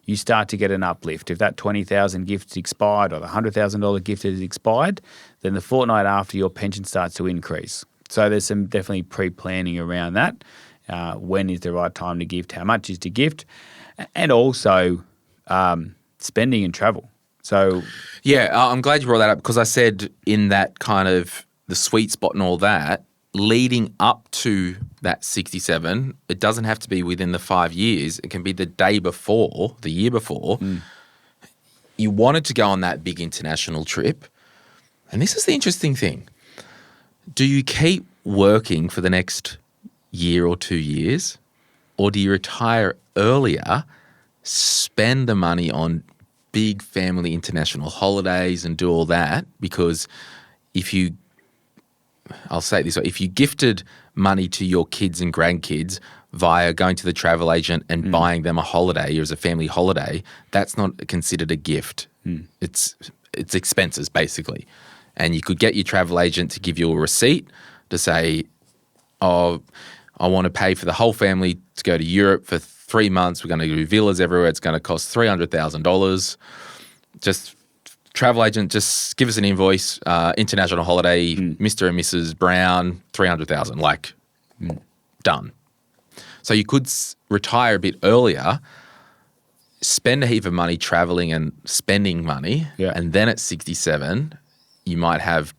you start to get an uplift. If that $20,000 gift is expired or the $100,000 gift is expired, then the fortnight after your pension starts to increase. So there's some definitely pre-planning around that. When is the right time to gift? How much is to gift? And also spending and travel. So I'm glad you brought that up because I said in that kind of the sweet spot and all that, leading up to that 67, it doesn't have to be within the 5 years. It can be the day before, the year before. You wanted to go on that big international trip. And this is the interesting thing. Do you keep working for the next year or 2 years, or do you retire earlier, spend the money on big family international holidays and do all that? Because I'll say it this way, if you gifted money to your kids and grandkids via going to the travel agent and buying them a holiday or as a family holiday, that's not considered a gift. It's expenses basically. And you could get your travel agent to give you a receipt to say, I want to pay for the whole family to go to Europe for 3 months. We're going to do villas everywhere. It's going to cost $300,000. Just travel agent, just give us an invoice. International holiday, Mr. and Mrs. Brown, $300,000. Done. So you could retire a bit earlier, spend a heap of money traveling and spending money, and then at 67, you might have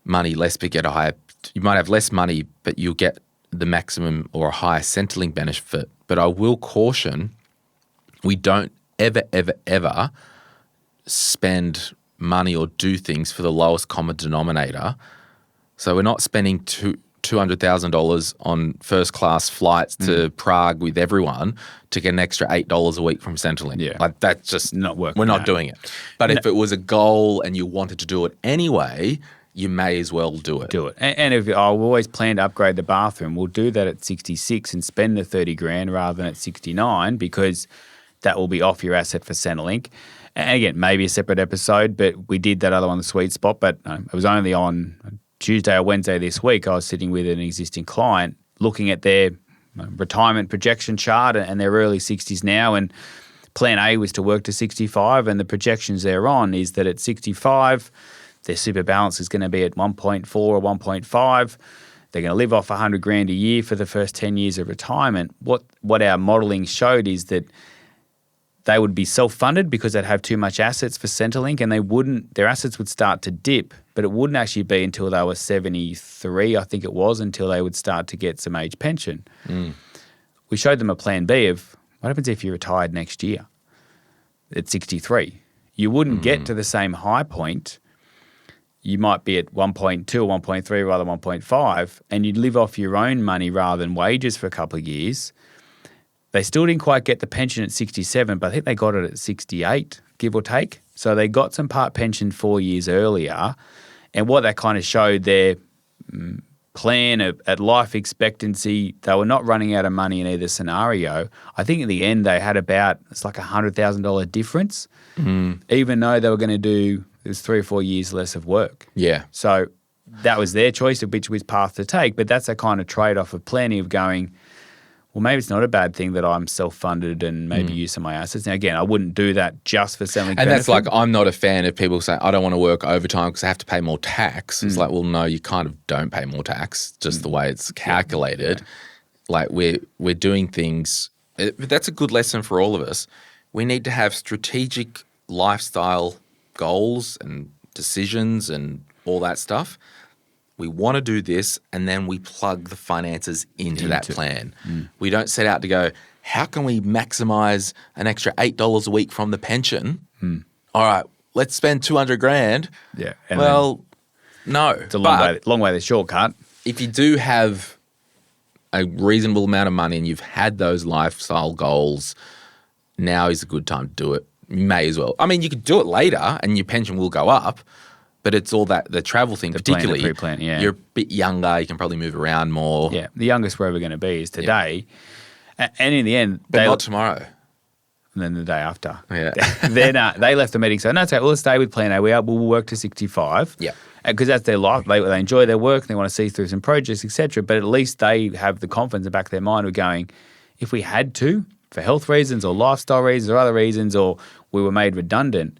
money less, but get a higher. You might have less money, but you'll get the maximum or a higher Centrelink benefit. But I will caution, we don't ever spend money or do things for the lowest common denominator. So we're not spending $200,000 on first class flights to Prague with everyone to get an extra $8 a week from Centrelink. Yeah. Like that's just Not working We're not out. doing it. But if it was a goal and you wanted to do it anyway, you may as well do it. Do it. And if I always plan to upgrade the bathroom, we'll do that at 66 and spend the 30 grand rather than at 69 because that will be off your asset for Centrelink. And again, maybe a separate episode, but we did that other one, the sweet spot, but it was only on Tuesday or Wednesday this week. I was sitting with an existing client looking at their retirement projection chart and they're early 60s now, and plan A was to work to 65, and the projections they're on is that at 65, their super balance is going to be at 1.4 or 1.5. They're going to live off 100 grand a year for the first 10 years of retirement. What our modelling showed is that they would be self-funded because they'd have too much assets for Centrelink, and their assets would start to dip, but it wouldn't actually be until they were 73, I think it was, until they would start to get some age pension. We showed them a plan B of what happens if you retired next year at 63. You wouldn't get to the same high point. You might be at 1.2 or 1.3 rather than 1.5, and you'd live off your own money rather than wages for a couple of years. They still didn't quite get the pension at 67, but I think they got it at 68, give or take. So they got some part pension 4 years earlier. And what that kind of showed their plan at life expectancy, they were not running out of money in either scenario. I think in the end they had it's like $100,000 difference, even though they were going to do, it was 3 or 4 years less of work. Yeah. So that was their choice of which path to take. But that's a kind of trade-off of planning of going, well, maybe it's not a bad thing that I'm self-funded and maybe use some of my assets. Now, again, I wouldn't do that just for selling And that's like, I'm not a fan of people saying, I don't want to work overtime because I have to pay more tax. It's like, well, no, you kind of don't pay more tax, just the way it's calculated. Like we're doing things. That's a good lesson for all of us. We need to have strategic lifestyle goals and decisions and all that stuff. We want to do this, and then we plug the finances into that plan. We don't set out to go, how can we maximize an extra $8 a week from the pension? All right, let's spend 200 grand. Yeah. Well, no. It's a long way the shortcut. If you do have a reasonable amount of money and you've had those lifestyle goals, now is a good time to do it. You may as well. I mean, you could do it later and your pension will go up. But it's all that, the travel thing, particularly. Pre-plan, yeah. You're a bit younger, you can probably move around more. Yeah, the youngest we're ever going to be is today. And in the end, But not tomorrow. And then the day after. Yeah. Then they left the meeting. So, no, it's okay, we'll stay with plan A. We'll work to 65. Yeah. Because that's their life. They enjoy their work, they want to see through some projects, etc. But at least they have the confidence in the back of their mind of going, if we had to, for health reasons or lifestyle reasons or other reasons, or we were made redundant,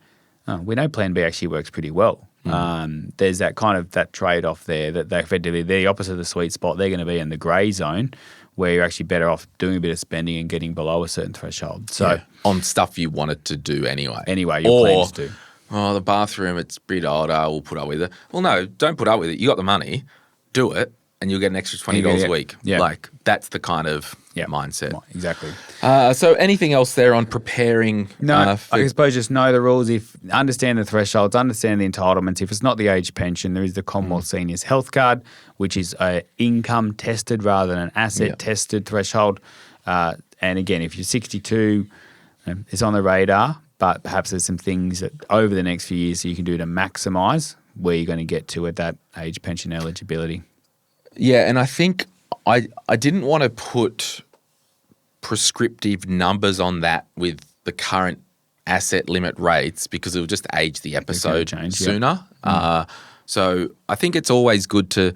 we know plan B actually works pretty well. There's that kind of that trade-off there that they're effectively the opposite of the sweet spot. They're going to be in the grey zone where you're actually better off doing a bit of spending and getting below a certain threshold. So on stuff you wanted to do anyway. Your plans do. Oh, the bathroom, it's a bit older, we'll put up with it. Well, no, don't put up with it. You got the money, do it, and you'll get an extra $20 a week. Yeah. Like, that's the kind of mindset. Exactly. So anything else there on preparing? No, I suppose just know the rules. Understand the thresholds, understand the entitlements. If it's not the age pension, there is the Commonwealth Seniors Health Card, which is a income tested rather than an asset tested threshold. And again, if you're 62, it's on the radar, but perhaps there's some things that over the next few years that you can do to maximise where you're going to get to at that age pension eligibility. Yeah, and I think I didn't want to put prescriptive numbers on that with the current asset limit rates because it would just age the episode sooner. So I think it's always good to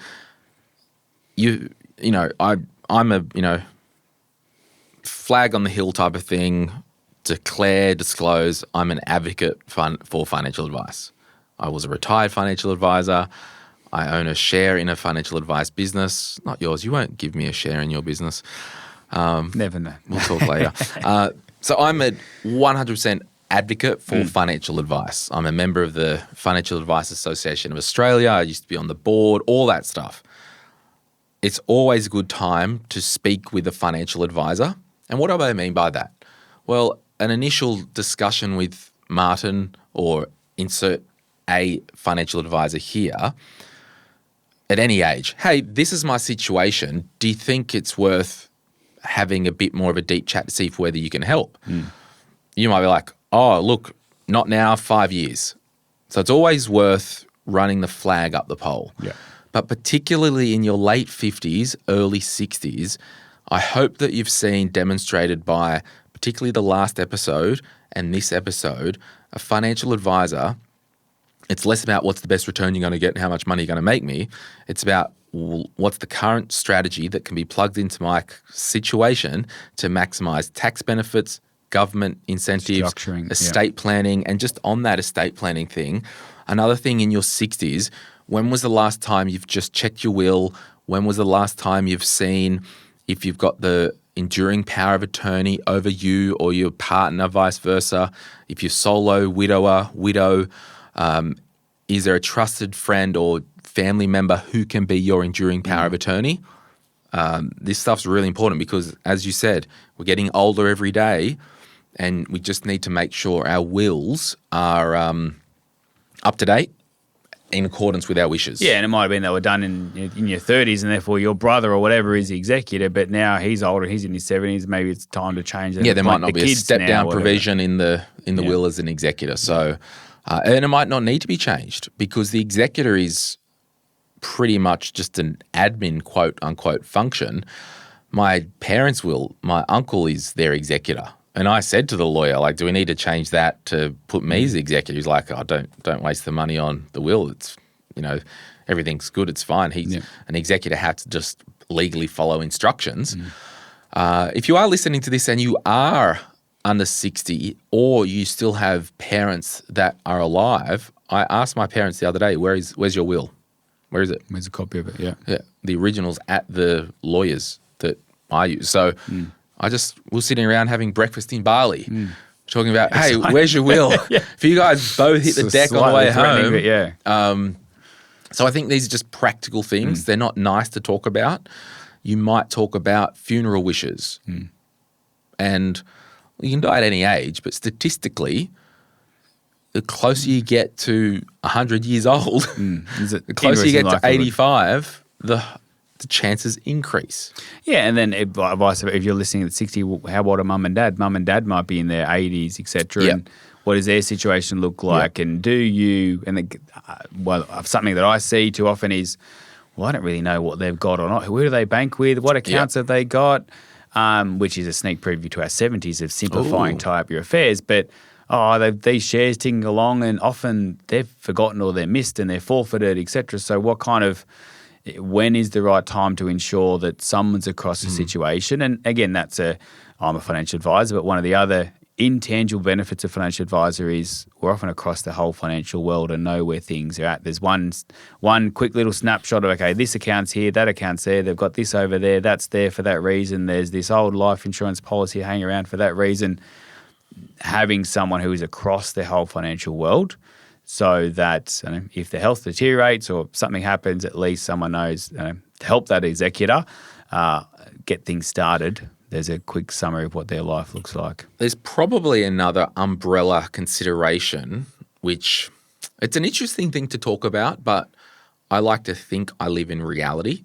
I'm a flag on the hill type of thing. Declare, disclose. I'm an advocate for financial advice. I was a retired financial advisor. I own a share in a financial advice business. Not yours. You won't give me a share in your business. Never know. We'll talk later. So I'm a 100% advocate for financial advice. I'm a member of the Financial Advice Association of Australia. I used to be on the board, all that stuff. It's always a good time to speak with a financial advisor. And what do I mean by that? Well, an initial discussion with Martin or insert a financial advisor here at any age, hey, this is my situation. Do you think it's worth having a bit more of a deep chat to see if whether you can help? You might be like, oh, look, not now, 5 years. So it's always worth running the flag up the pole. Yeah. But particularly in your late 50s, early 60s, I hope that you've seen demonstrated by particularly the last episode and this episode, a financial advisor. It's less about what's the best return you're going to get and how much money you're going to make me. It's about what's the current strategy that can be plugged into my situation to maximize tax benefits, government incentives, estate planning, and just on that estate planning thing, another thing in your 60s, when was the last time you've just checked your will? When was the last time you've seen if you've got the enduring power of attorney over you or your partner, vice versa? If you're solo, widower, widow, is there a trusted friend or family member who can be your enduring power of attorney? This stuff's really important because, as you said, we're getting older every day and we just need to make sure our wills are up to date in accordance with our wishes. Yeah, and it might have been they were done in your 30s and therefore your brother or whatever is the executor, but now he's older, he's in his 70s, maybe it's time to change that. Yeah, there might not be a step-down provision in the will as an executor. So, and it might not need to be changed because the executor is pretty much just an admin quote-unquote function. My parents' will, my uncle is their executor. And I said to the lawyer, like, do we need to change that to put me as the executor? He's like, oh, don't waste the money on the will. It's, everything's good. It's fine. He's an executor, has to just legally follow instructions. If you are listening to this and you are under 60 or you still have parents that are alive, I asked my parents the other day, where's your will? Where is it? Where's a copy of it? Yeah. Yeah. The original's at the lawyers that I use. So we're sitting around having breakfast in Bali, talking about, hey, where's your will? If you guys both hit the deck on the way home. So I think these are just practical things. They're not nice to talk about. You might talk about funeral wishes. And you can die at any age, but statistically, the closer you get to 100 years old, the closer you get to 85, the chances increase. Yeah, and then if you're listening at 60, how about a mum and dad? Mum and dad might be in their 80s, etc. Yep. And what does their situation look like? And do you, something that I see too often is, well, I don't really know what they've got or not. Who do they bank with? What accounts have they got? Which is a sneak preview to our 70s of simplifying tie up your affairs. But they've these shares ticking along and often they've forgotten or they're missed and they're forfeited, etc. So when is the right time to ensure that someone's across the situation? And again, I'm a financial advisor, but one of the other intangible benefits of financial advisor is we're often across the whole financial world and know where things are at. There's one quick little snapshot of, okay, this account's here, that account's there, they've got this over there, that's there for that reason. There's this old life insurance policy hanging around for that reason. Having someone who is across the whole financial world so that if the health deteriorates or something happens, at least someone knows to help that executor get things started. There's a quick summary of what their life looks like. There's probably another umbrella consideration, which it's an interesting thing to talk about, but I like to think I live in reality.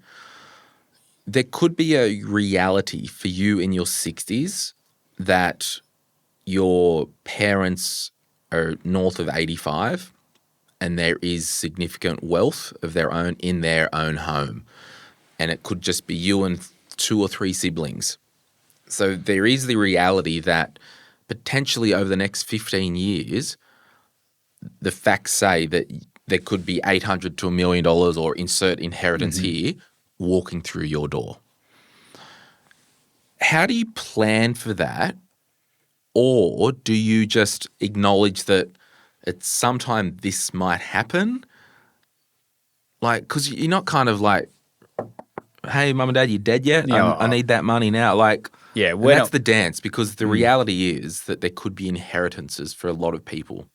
There could be a reality for you in your 60s that your parents are north of 85 and there is significant wealth of their own in their own home. And it could just be you and 2 or 3 siblings. So there is the reality that potentially over the next 15 years, the facts say that there could be $800 to $1 million or insert inheritance here walking through your door. How do you plan for that? Or do you just acknowledge that at some time this might happen? Like, because you're not kind of like, hey, mum and dad, you dead yet? Yeah, I need that money now. Like, yeah, that's the dance because the reality is that there could be inheritances for a lot of people.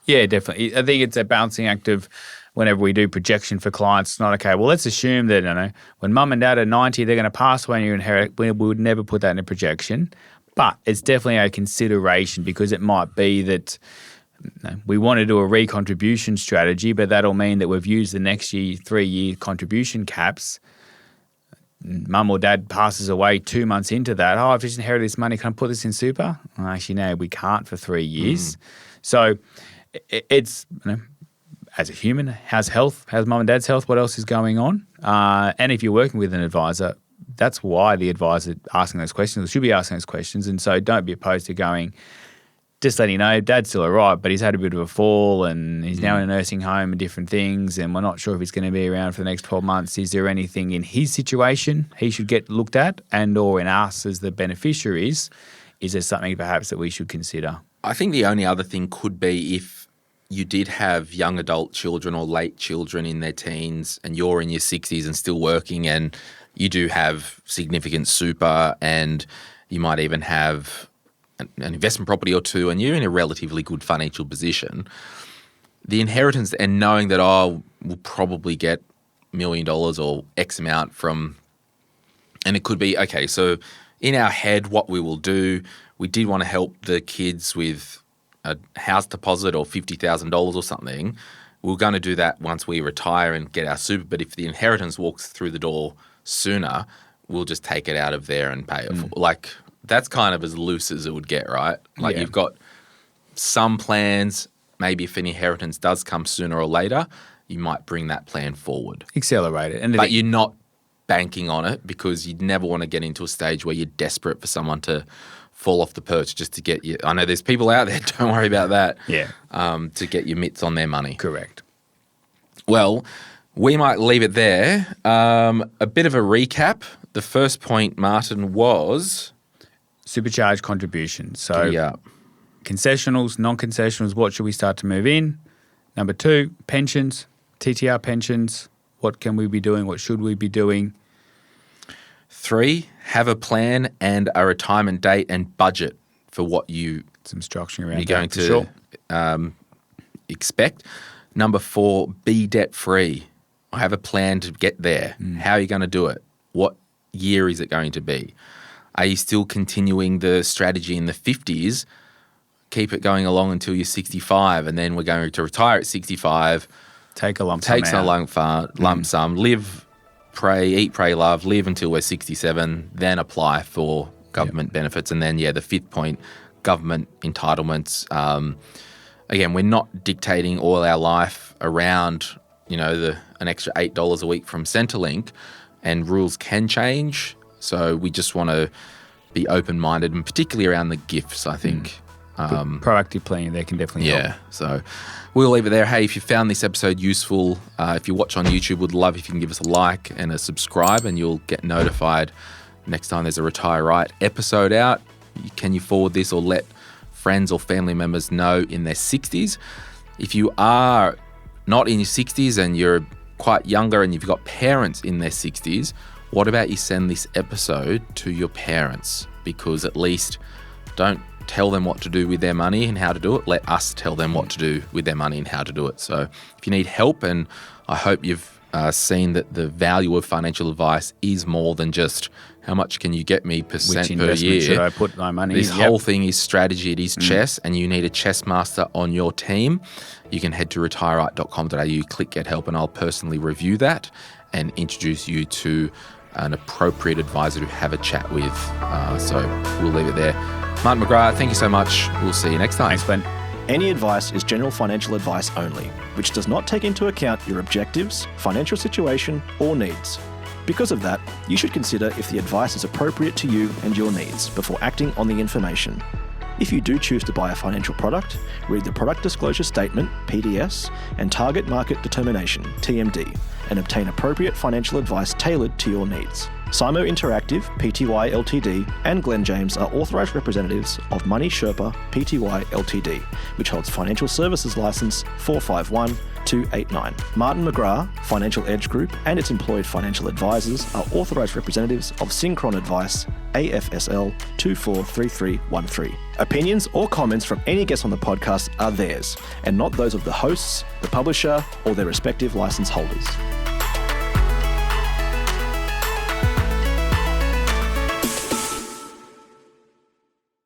Yeah, definitely. I think it's a balancing act of whenever we do projection for clients, it's not okay. Well, let's assume that, when mum and dad are 90, they're going to pass away and you inherit. We would never put that in a projection. But it's definitely a consideration because it might be that we want to do a recontribution strategy, but that'll mean that we've used the next year 3-year contribution caps. Mum or dad passes away 2 months into that. I've just inherited this money. Can I put this in super? Well, actually, no, we can't for 3 years. So it's, as a human, how's health? How's mum and dad's health? What else is going on? And if you're working with an advisor, that's why the advisor asking those questions, or should be asking those questions. And so don't be opposed to going, just letting you know, dad's still all right, but he's had a bit of a fall and he's now in a nursing home and different things, and we're not sure if he's going to be around for the next 12 months. Is there anything in his situation he should get looked at, and or in us as the beneficiaries, is there something perhaps that we should consider? I think the only other thing could be if you did have young adult children or late children in their teens and you're in your 60s and still working, and you do have significant super, and you might even have an investment property or two, and you're in a relatively good financial position, the inheritance and knowing that, we'll probably get $1 million or X amount from, and it could be, okay, so in our head, what we will do, we did want to help the kids with a house deposit or $50,000 or something. We're going to do that once we retire and get our super, but if the inheritance walks through the door sooner, we'll just take it out of there and pay it for. Like, that's kind of as loose as it would get, right? Like, you've got some plans, maybe if an inheritance does come sooner or later, you might bring that plan forward. Accelerate it. But you're not banking on it, because you'd never want to get into a stage where you're desperate for someone to fall off the perch just to get you. I know there's people out there, don't worry about that. Yeah. To get your mitts on their money. Correct. Well, we might leave it there. A bit of a recap. The first point, Martin, was supercharge contributions. So yeah. Concessionals, non-concessionals, what should we start to move in? Number 2, pensions, TTR pensions. What can we be doing? What should we be doing? 3, have a plan and a retirement date and budget for what you some structuring around you're going to expect. Number 4, be debt-free. Have a plan to get there. How are you going to do it? What year is it going to be? Are you still continuing the strategy in the 50s? Keep it going along until you're 65, and then we're going to retire at 65. Take a lump sum. Take a lump sum. Live, pray, eat, pray, love. Live until we're 67. Then apply for government benefits. And then, the 5th point, government entitlements. Again, we're not dictating all our life around, an extra $8 a week from Centrelink, and rules can change. So we just want to be open-minded, and particularly around the gifts, I think. Proactive planning there can definitely help. So we'll leave it there. Hey, if you found this episode useful, if you watch on YouTube, we'd love if you can give us a like and a subscribe, and you'll get notified next time there's a Retire Right episode out. Can you forward this or let friends or family members know in their 60s? If you are not in your 60s and you're quite younger and you've got parents in their 60s, what about you send this episode to your parents? Because at least don't tell them what to do with their money and how to do it. Let us tell them what to do with their money and how to do it. So if you need help, and I hope you've seen that the value of financial advice is more than just how much can you get me percent per year. Should I put my money in? This whole thing is strategy. It is chess, and you need a chess master on your team. You can head to retireright.com.au, click Get Help, and I'll personally review that and introduce you to an appropriate advisor to have a chat with. So we'll leave it there. Martin McGrath, thank you so much. We'll see you next time. Thanks, Glen. Any advice is general financial advice only, which does not take into account your objectives, financial situation, or needs. Because of that, you should consider if the advice is appropriate to you and your needs before acting on the information. If you do choose to buy a financial product, read the Product Disclosure Statement, PDS, and Target Market Determination, TMD, and obtain appropriate financial advice tailored to your needs. Simo Interactive, Pty Ltd, and Glen James are authorised representatives of Money Sherpa Pty Ltd, which holds Financial Services Licence 451289. Martin McGrath, Financial Edge Group, and its employed financial advisors are authorised representatives of Synchron Advice, AFSL 243313. Opinions or comments from any guest on the podcast are theirs, and not those of the hosts, the publisher, or their respective licence holders.